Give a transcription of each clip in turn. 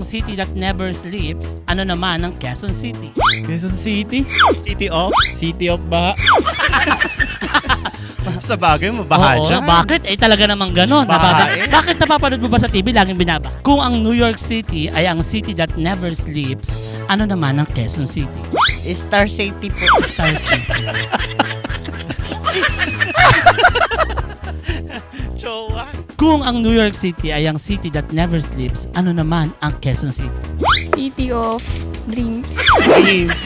city that never sleeps, ano naman ang Quezon City? Quezon City? City of? City of Baha. Sa bagay, mabaha Oo, dyan. bakit? Eh talaga namang ganon. Baha eh. Bakit napapanood mo ba sa TV laging binaba? Kung ang New York City ay ang city that never sleeps, ano naman ang Quezon City? Star City po. Star City. Jowa. Kung ang New York City ay ang city that never sleeps, ano naman ang Quezon City? City of Dreams. Dreams.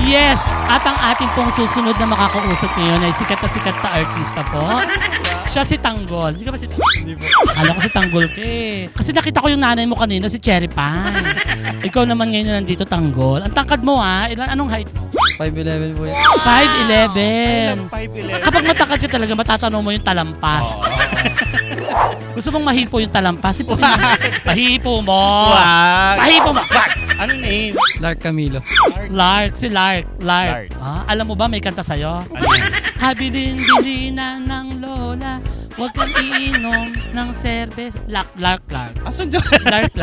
Yes! At ang ating pong susunod na makakausap ngayon ay sikat na artista po. Siya si Tanggol. Hindi ka ba si Tanggol? Hindi po. Alam ko si Tanggol ka eh. Kasi nakita ko yung nanay mo kanina, si Cherry Pie. Ikaw naman ngayon na nandito, Tanggol. Ang tangkad mo ha. Anong height mo? 5'11 po yan. 5'11". 5'11". Kapag matangkad ka talaga, matatanaw mo yung talampas. Gusto mong mahipo yung talampas? Pahipo mo! Wag. Pahipo mo! Anong name? Lark Camilo. Lark, si Lark. Lark. Ah, alam mo ba may kanta sa'yo? Ano yan? Habilin-bilinan ng lola, huwag kang iinom ng serbes. Lark. Asan dyan? Lark.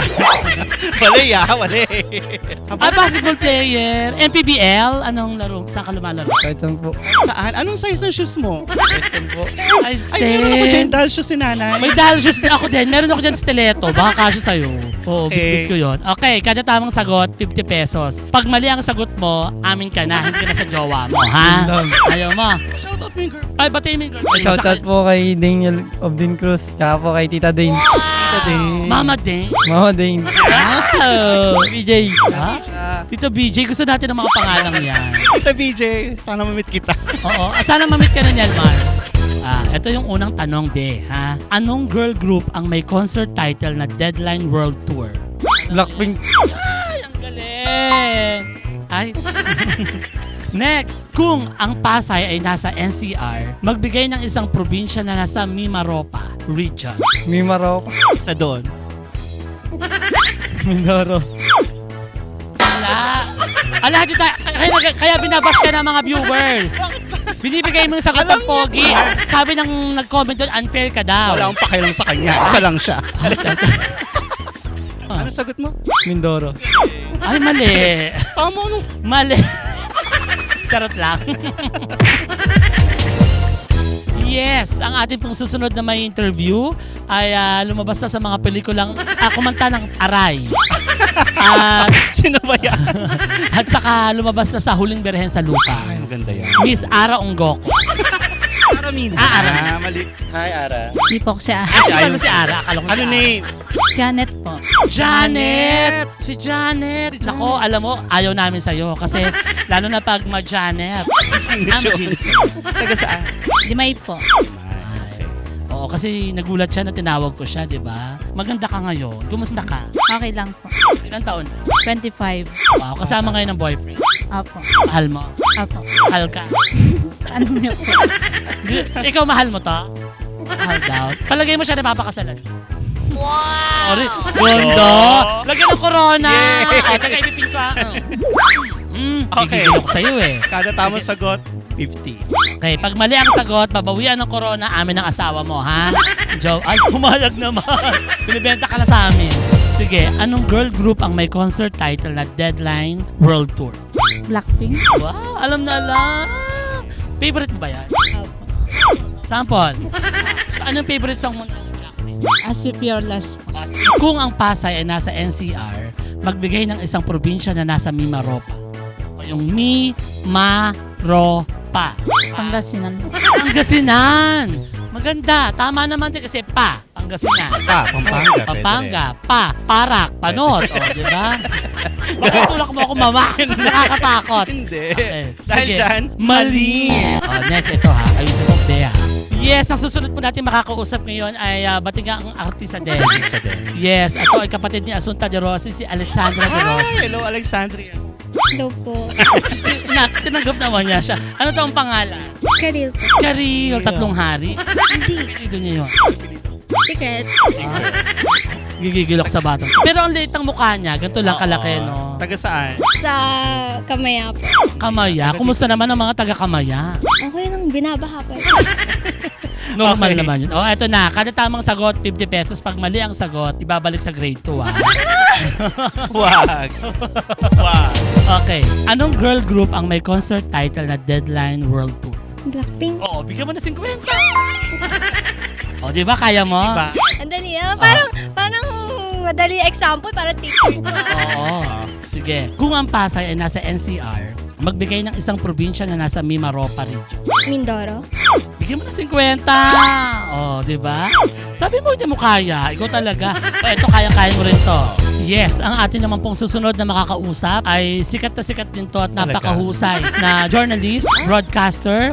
Wali wali. Basketball player. NPBL, anong laro? Saan ka lumalaro? Kahit saan po. Saan? Anong size ng shoes mo? Kahit po. Ay, Ay, meron ako dyan dahil shoes si nanay. May dahil shoes din ako din. Meron ako dyan stiletto. Baka kasya sa'yo. Oo, Okay. bitbit ko yun. Okay, kada tamang sagot, 50 pesos. Pag mali ang sagot mo, amin ka na. Hindi ka na sa jowa mo, ha? Yun lang. Ayaw mo. Shoutout mo yung girl. Ay, batiin mo yung girlfriend mo. Shoutout po kay Daniel Obdin Cruz. Tsaka po kay Tita Dane. Tita Dane. Mama Dane. Mama Dane. Wow! BJ. Ha? Tito BJ, gusto natin ng mga pangalang yan. Tita BJ, sana mamit kita. Oo. Sana mamit ka na niyan, Mar. Ito yung unang tanong, be. Ha? Anong girl group ang may concert title na Deadline World Tour? Blackpink. Ay, ang galing! Ay. Next, kung ang Pasay ay nasa NCR, magbigay ng isang probinsya na nasa Mimaropa region. Mimaro. Sa doon. Mindoro. Ala, kaya binabash ka ng mga viewers. Binibigay mo yung sagot ng pogi. Sabi ng nag-comment doon, unfair ka daw. Wala akong pakialam sa kanya. Isa lang siya. Ano sagot mo? Mindoro. Ay, mali. Tama nung... Mali. Charot lang. Yes, ang ating pong susunod na may interview ay lumabas na sa mga pelikulang kumanta ng Aray. Sino ba yan? At saka lumabas na sa Huling Birhen sa Lupa. Ay, maganda yan. Miss Ara Ongok. Ara Mina. Ara. Mali. Hi, Ara. Hindi po ako si Ay, ano si Ara? Akala ko si Ano Ara. name? Janet po. Janet! Si Janet! Nako, alam mo, ayaw namin sa'yo kasi lalo na pag ma-Janet. Joke. Taga saan? Limay po. Okay. Oo, kasi nagulat siya na tinawag ko siya, di ba? Maganda ka ngayon. Kumusta ka? Okay lang po. Ilang taon? 25. Wow, kasama ngayon ng boyfriend. Apo. Mahal mo. Apo. Mahal ka. Ano niyo po? Ikaw mahal mo to? Mahal daw. Palagay mo siya napapakasalan. Wow! Gondo! Lagyan ng corona! Yay! O, taga ipipin ka. Okay. Gigigil ako sa'yo eh. Kada tamang sagot, 50. Okay, pag mali ang sagot, babawian ng corona amin ng asawa mo, ha? Joe, ay, pumayag naman. Binibenta ka na sa amin. Sige, anong girl group ang may concert title na Deadline World Tour? Blackpink. Wow, alam na alam. Favorite mo ba yan? Apo. Sample. Anong favorite song mo? As if you're less po. Kung ang Pasay ay nasa NCR, magbigay ng isang probinsya na nasa Mimaropa. O yung Mimaropa. Pangasinan. Pangasinan! Maganda. Tama naman din kasi Pangasinan. Pampanga. Pampanga, Parak, Panot. O, di ba? Bakit tulak mo ako, mama? Nakakatakot. Hindi. Okay. Dahil Sige. dyan, Mali. Next, ito ha. Ayusin mo, Bea. Yes, ang susunod po natin makakausap ngayon ay batigang artista din. Yes, ito ay kapatid ni Asunta de Rossi, si Alexandra de Rossi. Hi, hello Alexandria. Hello po. Tinanggap naman niya siya. Ano to ang pangalan? Karil po. Karil, tatlong hari. Hindi. Pilido niya yun. Secret. Gigigil ako sa batang. Pero ang liit ng mukha niya, ganito lang kalaki, no? Taga saan? Sa Kamaya po. Kamaya. Kumusta naman ang mga taga Kamaya? Okay nang binabaha pa. Normal Okay. naman yun. Oh, eto na. Kada tamang sagot, 50 pesos. Pag mali ang sagot, ibabalik sa grade 2, ah. Wag. Wag. Okay. Anong girl group ang may concert title na Deadline World Tour? Blackpink. Oo, bigyan mo na 50. O, di ba? Kaya mo? Diba? Ang dali ah. Parang madali example para teacher ko. Oo. Sige. Kung ang Pasay ay nasa NCR, magbigay ng isang probinsya na nasa Mimaropa region. Mindoro. Bigyan mo na 50. Oh, di ba? Sabi mo, hindi mo kaya. Ikaw talaga. O, eto, kaya-kaya mo rin to. Yes, ang atin naman pong susunod na makakausap ay sikat na sikat din to at napakahusay na journalist, broadcaster,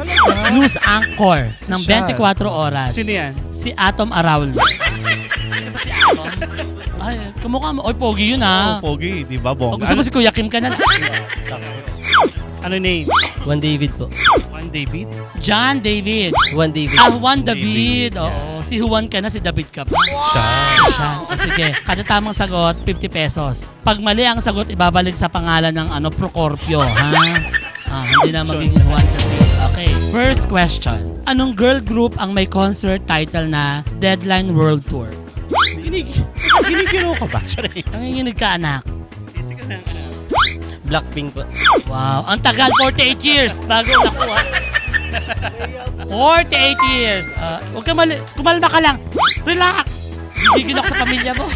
news anchor ng Sosyal. 24 oras. Sino yan? Si Atom Araulio. Ano ba si Atom? Ay, kamukha mo. Oy, pogi yun ah. Pogi, di ba, O, bongga? gusto mo si Kuya Kim ka na lang. Ano name? Juan David po. Juan David? John David. Juan David. Ah, Juan David. David. Oo. Si Juan ka na, si David ka pa. Siya. Siya. O, sige. Kada tamang sagot, 50 pesos. Pag mali ang sagot, ibabalik sa pangalan ng Procorpio. Ha? Hindi na magiging Juan David. Okay. First question. Anong girl group ang may concert title na Deadline World Tour? Ginigiro ka ba? Charay. Nanginginig ka, anak. Busy ka na. Blackpink po. Wow. Ang tagal, 48 years bago nakuha. 48 years. Huwag ka kumalma ka lang. Relax. Gigigil ako sa pamilya mo.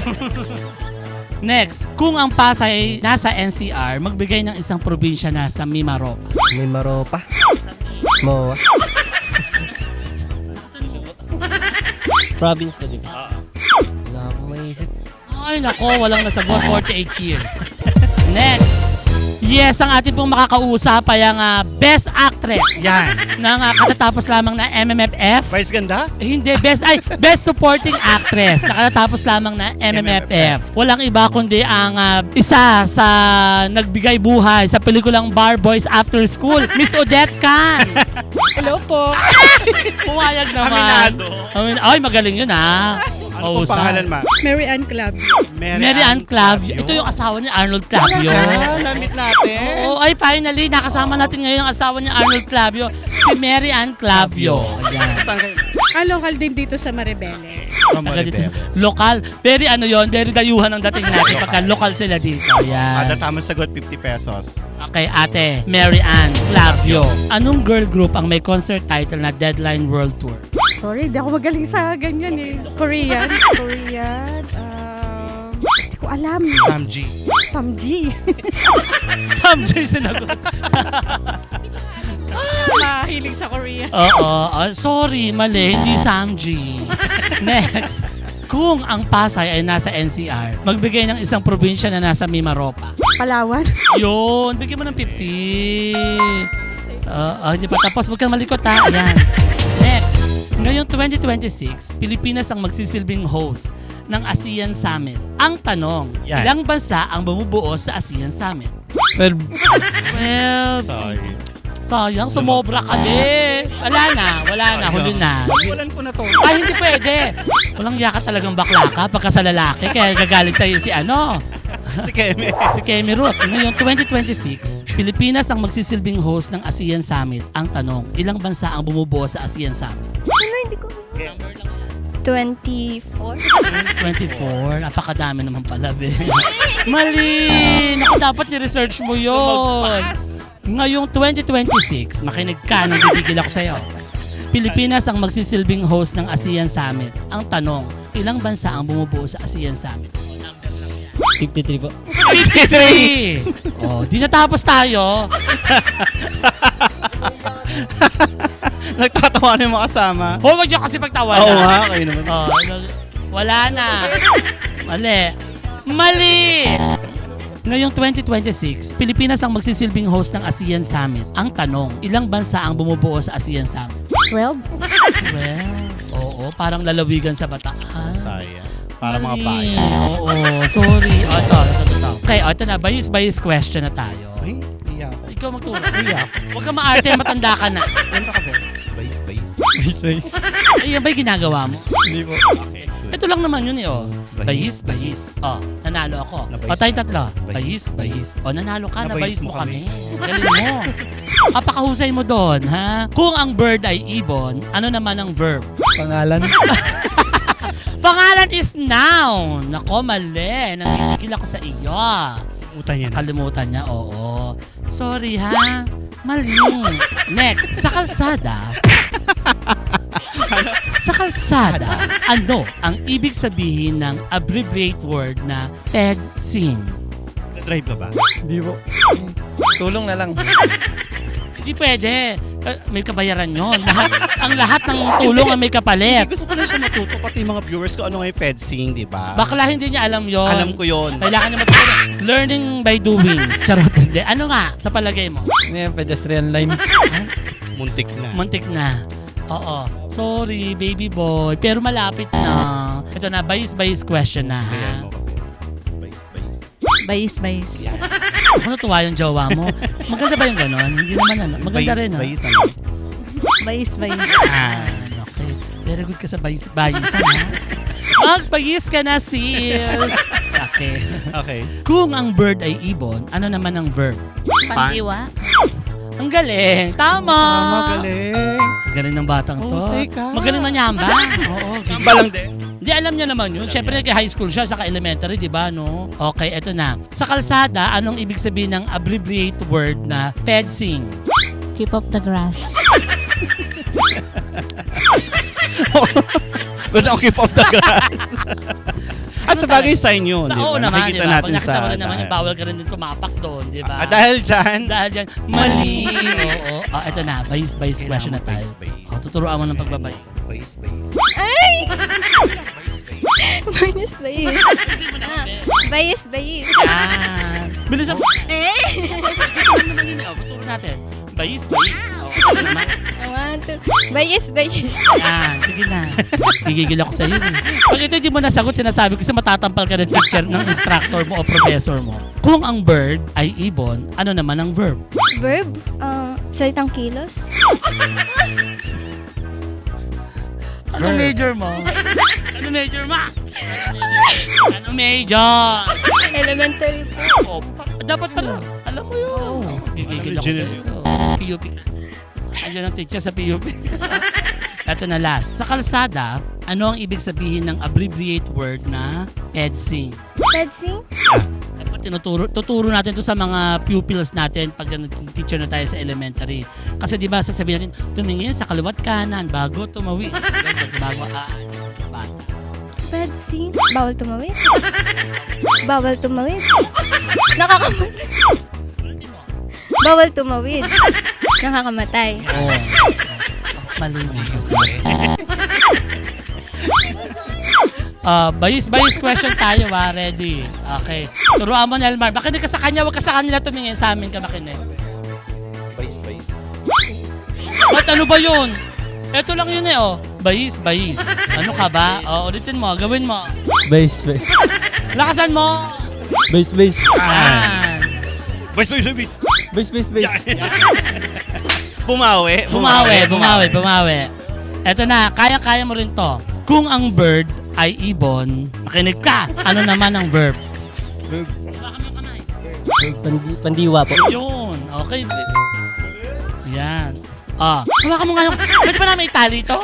Next, kung ang Pasay nasa NCR, magbigay ng isang probinsya na sa Mimaropa. Mimaropa. Moa. Province po, di ba? Wala akong maisip. Ay nako, walang nasagot. 48 years. Next. Yes, ang ating pong makakausap ay ang Best Actress Yan. ng katatapos lamang na MMFF. Vice ganda? Hindi, Best Supporting Actress. Nakatatapos lamang na MMFF. Walang iba kundi ang isa sa nagbigay buhay sa pelikulang Bar Boys After School, Miss Odette Can. Hello po. Pumayag naman. Aminado. Ay, magaling yun ah. Ano po pangalan, ma? Mary Ann Club. Mary Ann Clavio. Ito yung asawa ni Arnold Clavio. Lamit natin. Oo, ay finally, nakasama natin ngayon ang asawa ni Arnold Clavio, si Mary Ann Clavio. Ayan. Saan kayo? Local din dito sa Maribeles. Taga dito sa lokal. Very very dayuhan ang dating natin pagka lokal sila dito. Ada Ayan. tamang sagot, 50 pesos. Okay, ate, Mary Ann Clavio. Anong girl group ang may concert title na Deadline World Tour? Sorry, di ako magaling sa ganyan eh. Korean. Hindi ko alam. Sam G. Samji. Sam J. sinagot. Mahilig sa Korean. Oo, sorry, mali, hindi Sam G. Next. Kung ang Pasay ay nasa NCR, magbigay ng isang probinsya na nasa Mimaropa. Palawan. Yun, bigyan mo ng 50. Hindi pa tapos. Huwag kang malikot ha. Ayan. Next. Ngayong 2026, Pilipinas ang magsisilbing host ng ASEAN Summit. Ang tanong, Yan. ilang bansa ang bumubuo sa ASEAN Summit? 12. Well, Sorry. sayang, sumobra ka din. Wala na, huli na. Walan ko na to. Ay, hindi pwede. Walang yaka talagang bakla ka pagka sa lalaki, kaya gagalit sa'yo si Si Kemi. Si Kemi Ruth. Ngayong 2026, Pilipinas ang magsisilbing host ng ASEAN Summit. Ang tanong, ilang bansa ang bumubuo sa ASEAN Summit? Hindi ko. 24. 24? Napakadami naman pala, be. Mali! Naku, dapat ni-research mo yun. Ngayong 2026, makinig ka, nagigigil ako sa'yo. Pilipinas ang magsisilbing host ng ASEAN Summit. Ang tanong, ilang bansa ang bumubuo sa ASEAN Summit? 53 po. 53! Oh, di natapos tayo. Nagtatawa na yung mga kasama. Huwag niyo kasi pagtawanan. Oo nga, kayo naman. Oh, wala na. Mali! Ngayong 2026, Pilipinas ang magsisilbing host ng ASEAN Summit. Ang tanong, ilang bansa ang bumubuo sa ASEAN Summit? 12. Well, oo, parang lalawigan sa Bataan. Sayang. Para mga Mali. bayan. Oo, sorry. Ito. Okay, ito na. Bayis question na tayo. Ay, iya ako. Ikaw magturo. Huwag ka maarte, matanda ka na. Ganda ka ba? Bayis. Space. Ay, yan ba'y ginagawa mo? Hindi po. Okay. Ito lang naman yun eh, oh. Bayis. Bayis. Oh, nanalo ako. Nabayis O, tayo ka. tatlo. Bayis. Bayis. O, nanalo ka. Nabayis Nabayis mo mo kami. Galing mo. Apakahusay mo doon, ha? Kung ang bird ay ibon, ano naman ang verb? Pangalan. Pangalan is noun. Nako, mali. Nangisigil ako sa iyo. Utan niya na. Kalimutan niya, oo. Sorry, ha? Mali. Next, sa kalsada. Sa kalsada, ano ang ibig sabihin ng abbreviate word na PEDSIN? Drive ka ba? Hindi po. Tulong na lang. Hindi pwede. May kabayaran yon. Ang lahat ng tulong ay may kapalit. Hindi, gusto ko na siya matuto, pati yung mga viewers ko ano nga yung fedsing, di ba? Bakla hindi niya alam yon. Alam ko yun. Kailangan niya matutunan. Learning by doing. Charot. Hindi. Ano nga sa palagay mo? Ano yan? Pedestrian line. Muntik na. Muntik na. Oo. Sorry, baby boy. Pero malapit na. Ito na, bayis-bayis question na. Kaya Ha? mo ako. Bayis. Bayis. Ako natuwa yung jowa mo. Maganda ba yung ganon? Hindi naman ano. Maganda rin. Ha? Bayis, ano? Bayis. Ah, okay. Very good ka sa bayisan, ha? Magbayis ka na, sis! Okay. Okay. Kung ang bird ay ibon, ano naman ang verb? Pandiwa. Ang galing! Tama! Magaling. Galing ng batang to. Husay ka. Magaling na nyamba. Oo. Kamba lang din. Hindi, alam niya naman yun. Siyempre, nag-high school siya, saka elementary, di ba, no? Okay, eto na. Sa kalsada, anong ibig sabihin ng abbreviate word na PEDSING? Keep up the grass. But I'll keep off the grass. At sa bagay sign yun, Sa di ba? oo naman, di Nakikita ba? Pag natin nakita sa... mo rin naman, yung bawal ka rin din tumapak doon, di ba? Dahil dyan, Dahil dyan, mali. Oo. Eto na, bayis-bayis question na tayo. Bayis. O, tuturuan mo ng pagbabay. Bayis. Ay! Bayis, bayis. Bayis, bayis. Yan. Bilisan mo. Eh! Tuturo natin. Bayis-bayis. O, ito naman. Bayis, bayis. Yan, sige na. Gigigil ako sa iyo. Pag ito hindi mo nasagot, sinasabi ko kasi matatampal ka ng teacher, ng instructor mo o professor mo. Kung ang bird ay ibon, ano naman ang verb? Verb? Salitang kilos? Ano major mo? Ano major mo? Ano major? Elementary po. Oh, dapat pala. Alam mo yun. Gigigil ako sa iyo. PUP ka. Andiyan ang teacher sa PUP. Ito na last. Sa kalsada, ano ang ibig sabihin ng abbreviate word na PEDSING? Pedsing? Dapat tuturo natin to sa mga pupils natin pag teacher na tayo sa elementary. Kasi di ba sasabihin natin, tumingin sa kaliwat kanan bago tumawid. Bago bata. Pedsing? Bawal tumawid? Bawal tumawid? Nakakamatay. Bawal tumawid. Nakakamatay. Oo. Mali nga kasi. Bayis question tayo, ha? Ready? Okay. Turuan mo, Nelmar. Makinig ka sa kanya, wag ka sa kanila tumingin. Sa amin ka makinig. Bayis. Ba't ano ba yun? Ito lang yun eh, oh. Bayis. Ano ka ba? Ulitin mo, gawin mo. Base. Lakasan mo. Base. Yan. Bayis. Base. Bumawi. Bumawi. Eto na, kaya mo rin to. Kung ang bird ay ibon, makinig ka. Ano naman ang verb? Hawakan mo yung kamay. Pandiwa po. Yun. Okay. Yan. Hawakan mo nga yung... Pwede ba namin itali ito?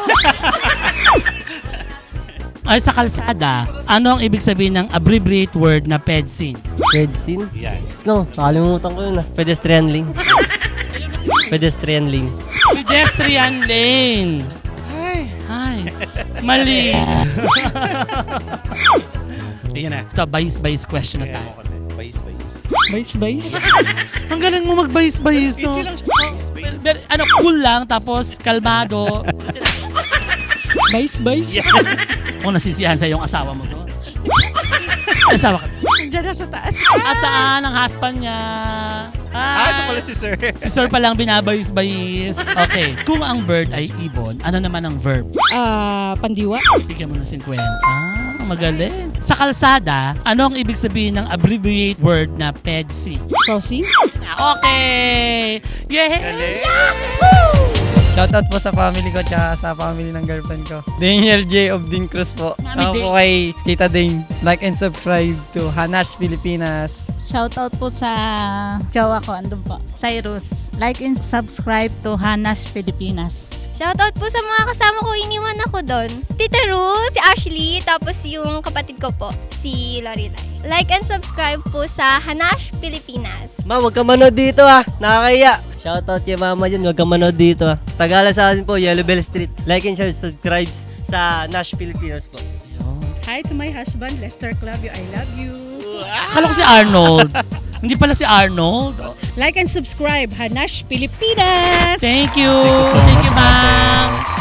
Ay, sa kalsada, ano ang ibig sabihin ng abbreviate word na PEDSING? Pedsin? Yan. No, nakalimutan ko yun ah. Pedestrian lane. Pedestrian lane. Pedestrian lane. Ay, mali. Ayan na. Ito, bayis question na Kaya tayo. mo ko na. Bayis. Bayis. Ang galing mo magbayis-bayis, no? Easy lang siya. Bayis. Cool lang, tapos kalmado. Bayis. Kung nasisiyahan sa iyong asawa mo doon. Asawa ka. Diyan na sa taas. Saan ang husband niya? Ito pala si sir. Si sir palang binabayis-bayis. Okay. Kung ang bird ay ibon, ano naman ang verb? Pandiwa. Bigyan mo ng 50. Magaling. Sa kalsada, ano ang ibig sabihin ng abbreviate word na PEDSING? Crossing. Okay! Yay! Galing. Shoutout po sa family ko tsaka sa family ng girlfriend ko. Daniel J. of Din Cruz po. Mami Ako Dane. po kay Tita Dane. Like and subscribe to Hanash Pilipinas. Shoutout po sa jowa ko, andun po. Cyrus. Like and subscribe to Hana's Pilipinas. Shoutout po sa mga kasama ko, iniwan ako doon. Tita Ruth, si Ashley, tapos yung kapatid ko po, si Lorelai. Like and subscribe po sa Hanash Pilipinas. Ma, huwag ka manood dito nakakahiya. Shoutout kay mama dyan, huwag ka manood dito Tagala sa atin po, Yellow Bell Street. Like and share, subscribe sa Nash Pilipinas po. Hi to my husband, Lester Clavio. I love you. Akala ko si Arnold. Hindi pala si Arnold. Like and subscribe, Hanash Pilipinas. Thank you. Thank you so Thank much, you, ma'am.